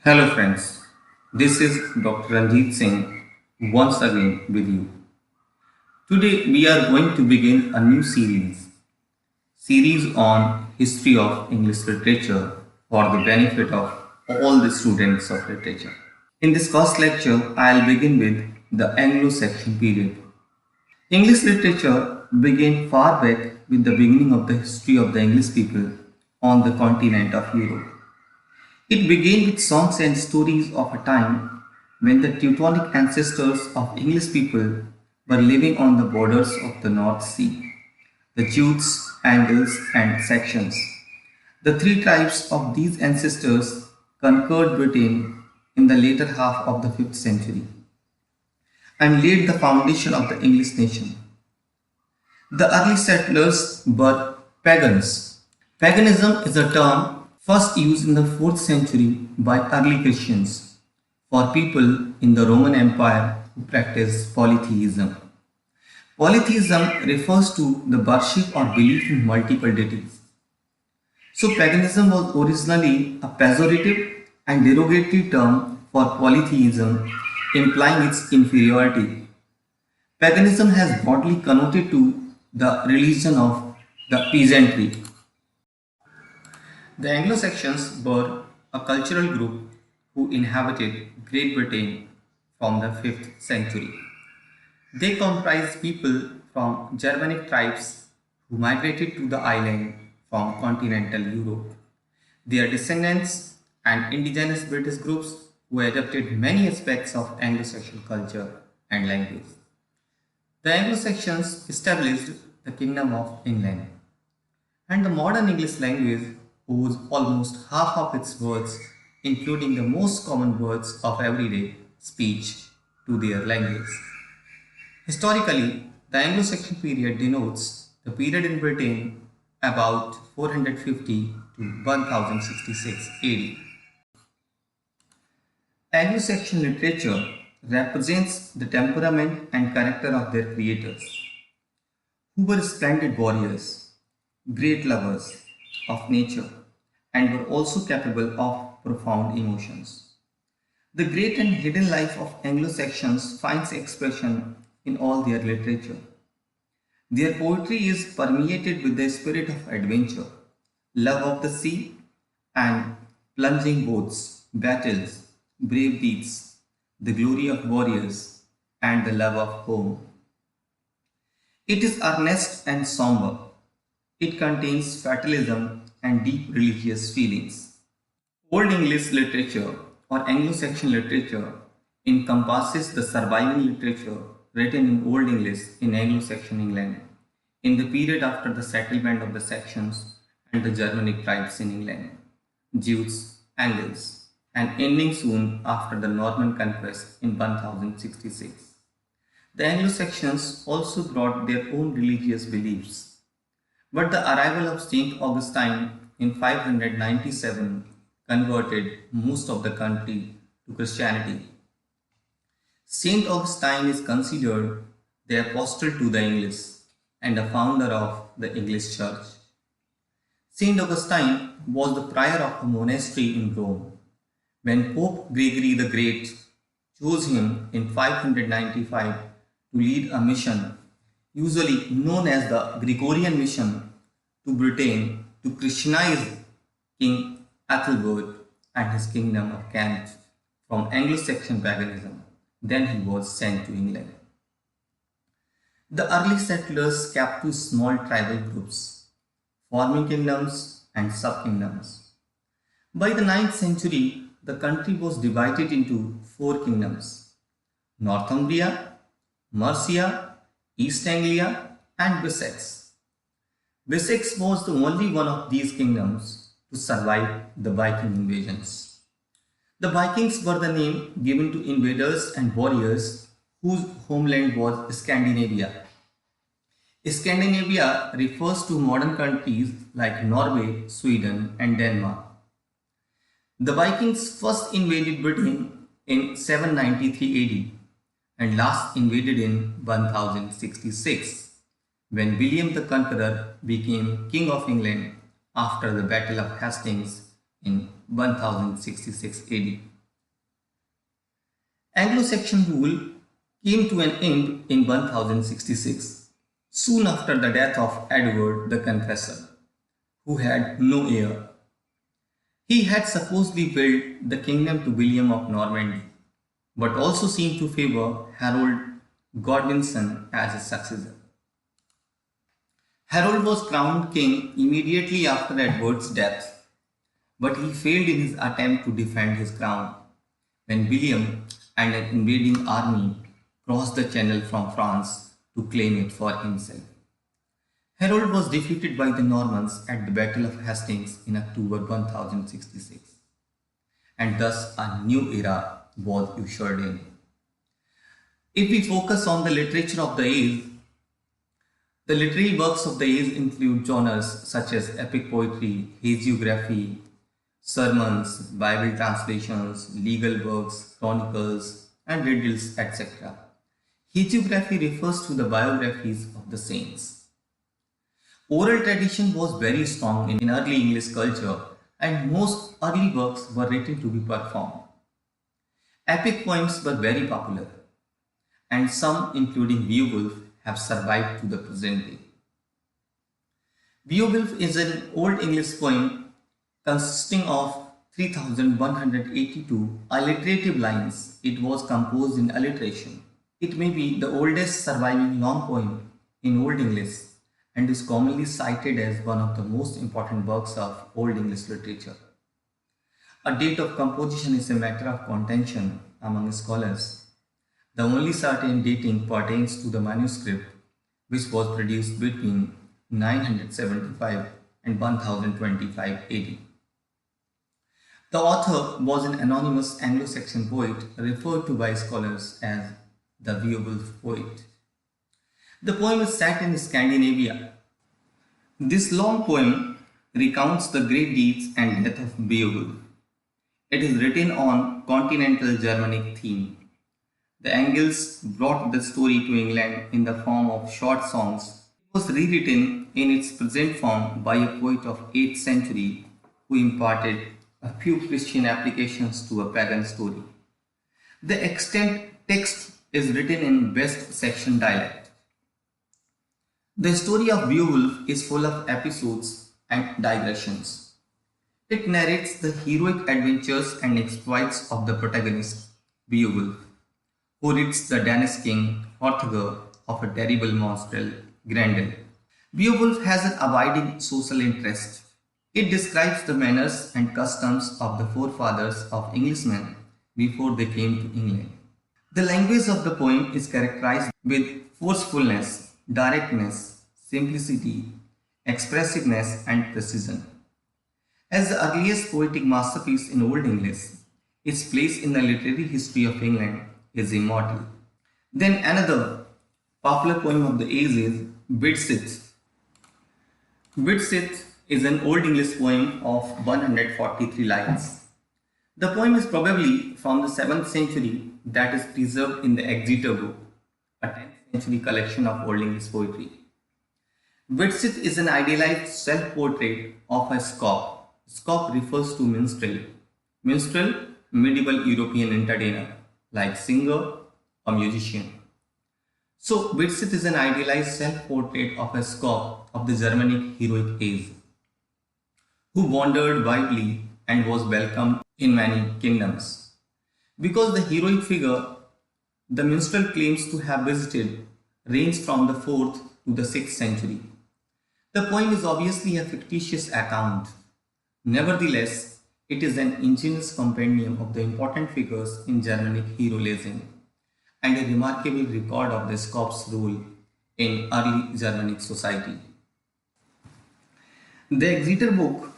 Hello friends, this is Dr. Ranjit Singh once again with you. Today we are going to begin a new series on history of English literature for the benefit of all the students of literature. In this first lecture, I'll begin with the Anglo-Saxon period. English literature began far back with the beginning of the history of the English people on the continent of Europe. It began with songs and stories of a time when the Teutonic ancestors of English people were living on the borders of the North Sea, the Jutes, Angles, and Saxons. The three tribes of these ancestors conquered Britain in the later half of the 5th century and laid the foundation of the English nation. The early settlers were pagans. Paganism is a term first used in the 4th century by early Christians for people in the Roman Empire who practiced polytheism. Polytheism refers to the worship or belief in multiple deities. So paganism was originally a pejorative and derogatory term for polytheism, implying its inferiority. Paganism has broadly connoted to the religion of the peasantry. The Anglo-Saxons were a cultural group who inhabited Great Britain from the 5th century. They comprised people from Germanic tribes who migrated to the island from continental Europe. Their descendants and indigenous British groups who adopted many aspects of Anglo-Saxon culture and language. The Anglo-Saxons established the Kingdom of England, and the modern English language owes almost half of its words, including the most common words of everyday speech, to their language. Historically, the Anglo-Saxon period denotes the period in Britain about 450 to 1066 AD. Anglo-Saxon literature represents the temperament and character of their creators, who were splendid warriors, great lovers of nature, and were also capable of profound emotions. The great and hidden life of Anglo-Saxons finds expression in all their literature. Their poetry is permeated with the spirit of adventure, love of the sea, and plunging boats, battles, brave deeds, the glory of warriors, and the love of home. It is earnest and somber. It contains fatalism and deep religious feelings. Old English literature or Anglo-Saxon literature encompasses the surviving literature written in Old English in Anglo-Saxon England in the period after the settlement of the Saxons and the Germanic tribes in England, Jutes, Angles, and ending soon after the Norman conquest in 1066. The Anglo-Saxons also brought their own religious beliefs, but the arrival of Saint Augustine in 597 converted most of the country to Christianity. Saint Augustine is considered the apostle to the English and a founder of the English Church. Saint Augustine was the prior of a monastery in Rome when Pope Gregory the Great chose him in 595 to lead a mission, usually known as the Gregorian mission, to Britain to Christianize King Ethelbert and his kingdom of Kent from Anglo-Saxon paganism. Then he was sent to England. The early settlers kept two small tribal groups, forming kingdoms and sub-kingdoms. By the 9th century, the country was divided into four kingdoms: Northumbria, Mercia, East Anglia, and Wessex. Wessex was the only one of these kingdoms to survive the Viking invasions. The Vikings were the name given to invaders and warriors whose homeland was Scandinavia. Scandinavia refers to modern countries like Norway, Sweden, and Denmark. The Vikings first invaded Britain in 793 AD and last invaded in 1066 when William the Conqueror became King of England after the Battle of Hastings in 1066 AD. Anglo-Saxon rule came to an end in 1066, soon after the death of Edward the Confessor, who had no heir. He had supposedly willed the kingdom to William of Normandy, but also seemed to favor Harold Godwinson as his successor. Harold was crowned king immediately after Edward's death, but he failed in his attempt to defend his crown when William and an invading army crossed the channel from France to claim it for himself. Harold was defeated by the Normans at the Battle of Hastings in October 1066, and thus a new era was ushered in. If we focus on the literature of the age, the literary works of the age include genres such as epic poetry, hagiography, sermons, Bible translations, legal works, chronicles, and riddles, etc. Hagiography refers to the biographies of the saints. Oral tradition was very strong in early English culture, and most early works were written to be performed. Epic poems were very popular, and some, including Beowulf, have survived to the present day. Beowulf is an Old English poem consisting of 3182 alliterative lines. It was composed in alliteration. It may be the oldest surviving long poem in Old English and is commonly cited as one of the most important works of Old English literature. A date of composition is a matter of contention among scholars. The only certain dating pertains to the manuscript, which was produced between 975 and 1025 AD. The author was an anonymous Anglo-Saxon poet referred to by scholars as the Beowulf poet. The poem is set in Scandinavia. This long poem recounts the great deeds and death of Beowulf. It is written on continental Germanic theme. The Angles brought the story to England in the form of short songs. It was rewritten in its present form by a poet of 8th century who imparted a few Christian applications to a pagan story. The extant text is written in West Saxon dialect. The story of Beowulf is full of episodes and digressions. It narrates the heroic adventures and exploits of the protagonist, Beowulf, who rids the Danish king Hrothgar of a terrible monstrel, Grendel. Beowulf has an abiding social interest. It describes the manners and customs of the forefathers of Englishmen before they came to England. The language of the poem is characterized with forcefulness, directness, simplicity, expressiveness, and precision. As the earliest poetic masterpiece in Old English, its place in the literary history of England is immortal. Then another popular poem of the age is Whitsitt. Whitsitt is an Old English poem of 143 lines. The poem is probably from the 7th century that is preserved in the Exeter Book, a 10th century collection of Old English poetry. Whitsitt is an idealized self-portrait of a scop. Scop refers to minstrel. Minstrel, medieval European entertainer, like singer or musician. So Whitsitt is an idealized self-portrait of a scop of the Germanic heroic age, who wandered widely and was welcomed in many kingdoms. Because the heroic figure the minstrel claims to have visited ranged from the 4th to the 6th century. The poem is obviously a fictitious account. Nevertheless, it is an ingenious compendium of the important figures in Germanic hero legend and a remarkable record of the scop's role in early Germanic society. The Exeter Book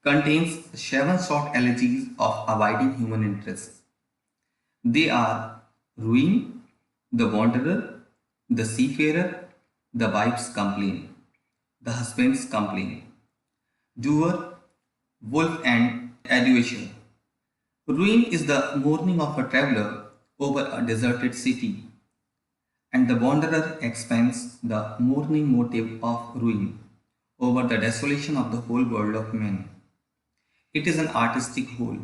contains 7 short elegies of abiding human interest. They are Ruin, the Wanderer, the Seafarer, the Wife's Complaint, the Husband's Complaint, Doer, Wolf, and Adulation. Ruin is the mourning of a traveler over a deserted city, and the Wanderer expands the mourning motive of ruin over the desolation of the whole world of men. It is an artistic whole.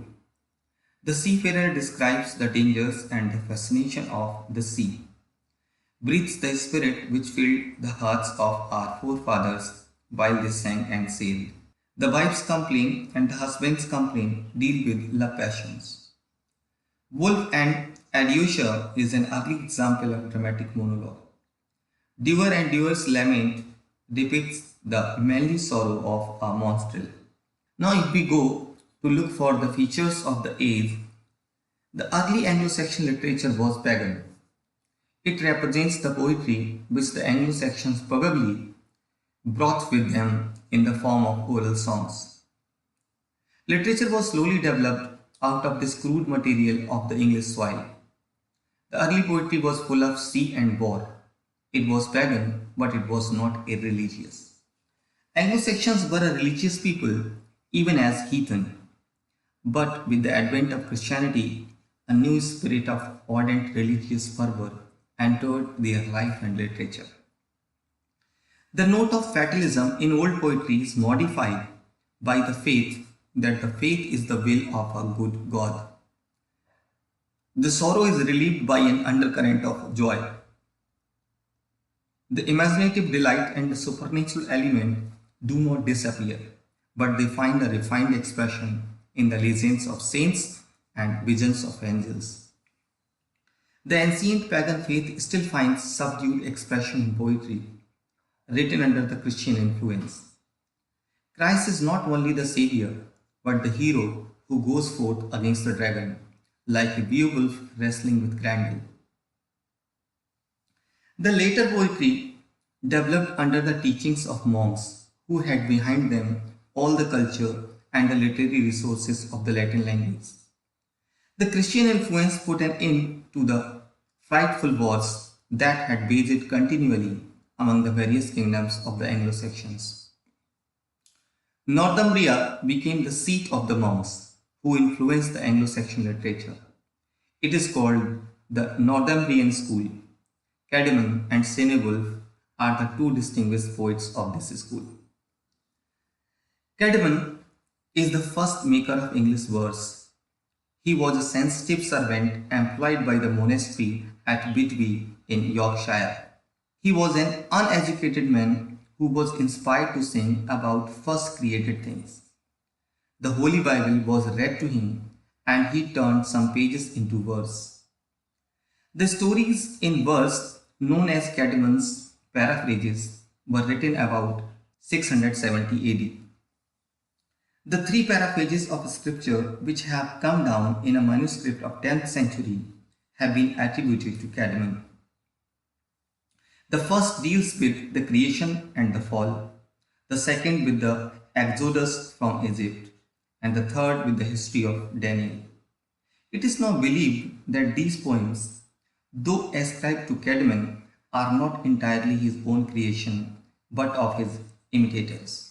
The Seafarer describes the dangers and the fascination of the sea, breathes the spirit which filled the hearts of our forefathers while they sang and sailed. The wife's complaint and the husband's complaint deal with love passions. Wolf and Alyosha is an early example of dramatic monologue. Doer and Doer's lament depicts the manly sorrow of a minstrel. Now, if we go to look for the features of the age, the early Anglo-Saxon literature was pagan. It represents the poetry which the Anglo-Saxons probably brought with them in the form of oral songs. Literature was slowly developed out of this crude material of the English soil. The early poetry was full of sea and war. It was pagan, but it was not irreligious. Anglo-Saxons were a religious people, even as heathen. But with the advent of Christianity, a new spirit of ardent religious fervor entered their life and literature. The note of fatalism in old poetry is modified by the faith that the faith is the will of a good God. The sorrow is relieved by an undercurrent of joy. The imaginative delight and the supernatural element do not disappear, but they find a refined expression in the legends of saints and visions of angels. The ancient pagan faith still finds subdued expression in poetry, written under the Christian influence. Christ is not only the Savior, but the hero who goes forth against the dragon, like a Beowulf wrestling with Grendel. The later poetry developed under the teachings of monks who had behind them all the culture and the literary resources of the Latin language. The Christian influence put an end to the frightful wars that had waged continually among the various kingdoms of the Anglo-Saxons. Northumbria became the seat of the monks who influenced the Anglo-Saxon literature. It is called the Northumbrian school. Catalan and Seafarer are the two distinguished poets of this school. Catalan is the first maker of English verse. He was a sensitive servant employed by the monastery at Whitby in Yorkshire. He was an uneducated man who was inspired to sing about first created things. The Holy Bible was read to him and he turned some pages into verse. The stories in verse, known as Catalan's paraphrases, were written about 670 AD. The three paraphrases of scripture which have come down in a manuscript of 10th century have been attributed to Catalan. The first deals with the creation and the fall, the second with the exodus from Egypt, and the third with the history of Daniel. It is now believed that these poems, though ascribed to Catalan, are not entirely his own creation, but of his imitators.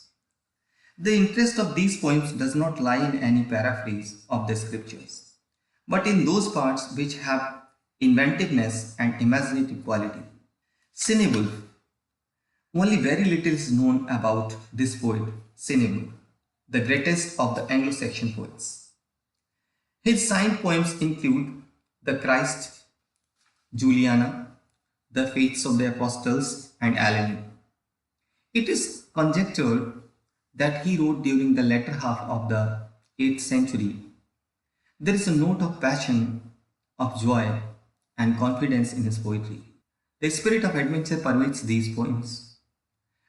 The interest of these poems does not lie in any paraphrase of the scriptures, but in those parts which have inventiveness and imaginative quality. Seafarer. Only very little is known about this poet, Seafarer, the greatest of the Anglo-Saxon poets. His signed poems include The Christ, Juliana, The Fates of the Apostles, and Alani. It is conjectured that he wrote during the latter half of the 8th century. There is a note of passion, of joy, and confidence in his poetry. The spirit of adventure pervades these poems.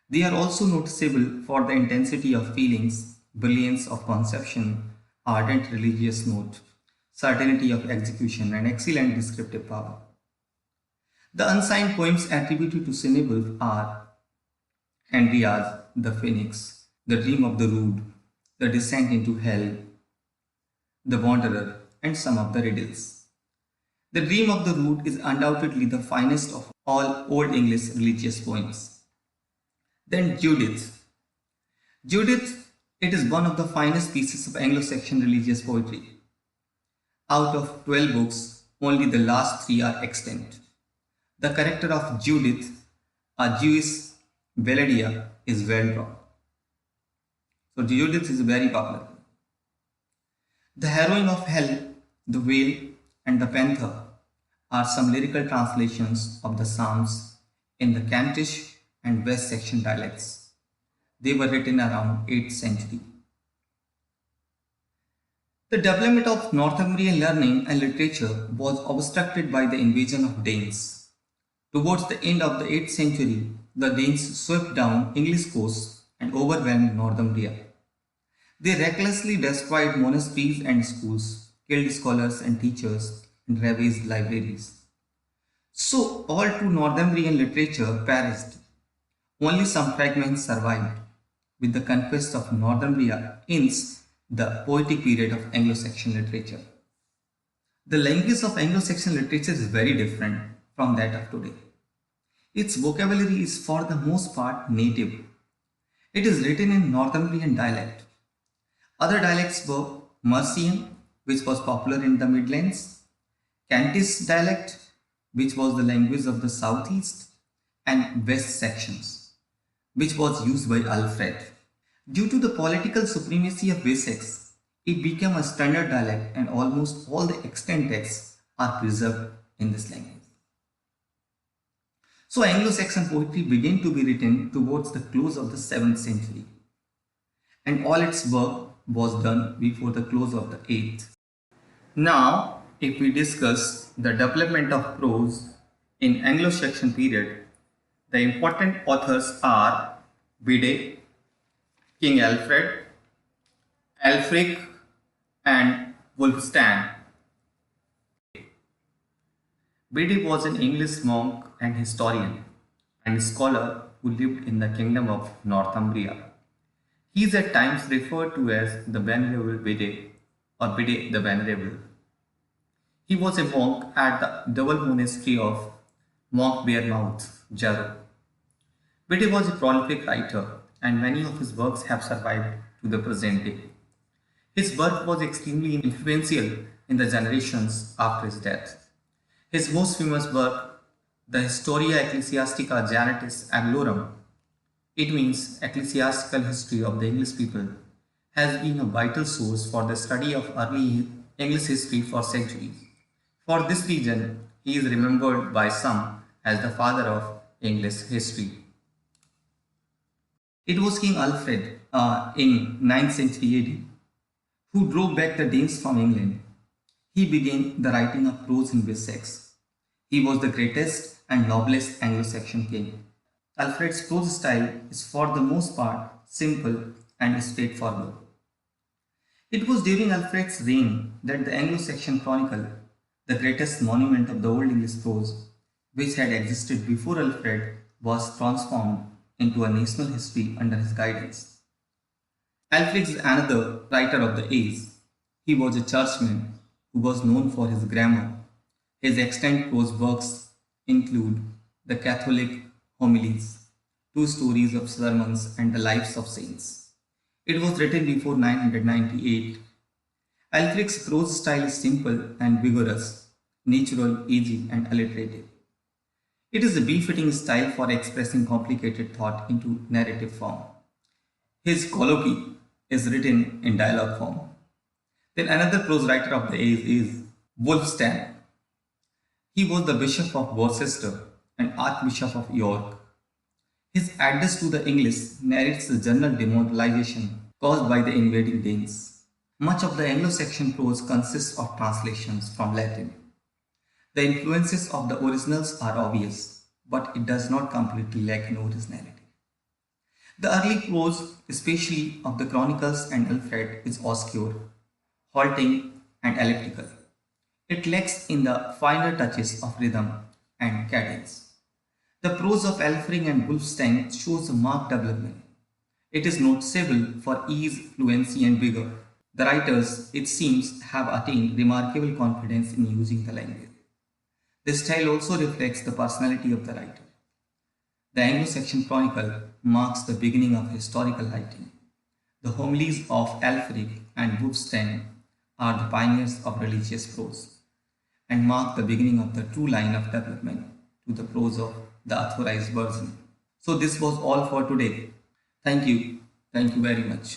They are also noticeable for the intensity of feelings, brilliance of conception, ardent religious note, certainty of execution, and excellent descriptive power. The unsigned poems attributed to Seafarer are Andreas, the Phoenix, The Dream of the Rood, The Descent into Hell, The Wanderer, and some of the riddles. The Dream of the Rood is undoubtedly the finest of all Old English religious poems. Then Judith. Judith, it is one of the finest pieces of Anglo-Saxon religious poetry. Out of 12 books, only the last 3 are extant. The character of Judith, a Jewish Beladia, is well drawn. So Judith is very popular. The heroine of Hell the whale, and the panther are some lyrical translations of the Psalms in the Kentish and West Saxon dialects. They were written around 8th century. The development of Northumbrian learning and literature was obstructed by the invasion of Danes. Towards the end of the 8th century, the Danes swept down English coast and overwhelmed Northumbria. They recklessly destroyed monasteries and schools, killed scholars and teachers, and ravaged libraries. So all true Northumbrian literature perished. Only some fragments survived. With the conquest of Northumbria ends the poetic period of Anglo-Saxon literature. The language of Anglo-Saxon literature is very different from that of today. Its vocabulary is for the most part native. It is written in Northumbrian dialect. Other dialects were Mercian, which was popular in the Midlands, Kentish dialect, which was the language of the southeast, and West Saxons, which was used by Alfred. Due to the political supremacy of Wessex, it became a standard dialect and almost all the extant texts are preserved in this language. So Anglo-Saxon poetry began to be written towards the close of the 7th century, and all its work was done before the close of the 8th. Now, if we discuss the development of prose in Anglo-Saxon period, the important authors are Bede, King Alfred, Alfric, and Wulfstan. Bede was an English monk and historian and scholar who lived in the kingdom of Northumbria. He is at times referred to as the Venerable Bede or Bede the Venerable. He was a monk at the double monastery of Monkbearmouth, Jarrow. Bede was a prolific writer and many of his works have survived to the present day. His work was extremely influential in the generations after his death. His most famous work, the Historia Ecclesiastica Gentis Anglorum, it means ecclesiastical history of the English people, has been a vital source for the study of early English history for centuries. For this reason, he is remembered by some as the father of English history. It was King Alfred in 9th century AD who drove back the Danes from England. He began the writing of prose in Wessex. He was the greatest and noblest Anglo-Saxon king. Alfred's prose style is for the most part simple and straightforward. It was during Alfred's reign that the Anglo-Saxon Chronicle, the greatest monument of the Old English prose, which had existed before Alfred, was transformed into a national history under his guidance. Alfred is another writer of the age. He was a churchman who was known for his grammar. His extant prose works include the Catholic Homilies, 2 stories of sermons, and the lives of saints. It was written before 998. Alfred's prose style is simple and vigorous, natural, easy, and alliterative. It is a befitting style for expressing complicated thought into narrative form. His colloquy is written in dialogue form. Then another prose writer of the age is Wulfstan. He was the Bishop of Worcester and Archbishop of York. His address to the English narrates the general demoralization caused by the invading Danes. Much of the Anglo-Saxon prose consists of translations from Latin. The influences of the originals are obvious, but it does not completely lack in originality. The early prose, especially of the Chronicles and Alfred, is obscure, halting, and elliptical. It lacks in the finer touches of rhythm and cadence. The prose of Alfred and Wulfstan shows a marked development. It is noticeable for ease, fluency, and vigor. The writers, it seems, have attained remarkable confidence in using the language. This style also reflects the personality of the writer. The Anglo-Saxon Chronicle marks the beginning of historical writing. The homilies of Alfred and Wulfstan are the pioneers of religious prose and mark the beginning of the true line of development to the prose of the authorized version. So this was all for today. Thank you. Thank you very much.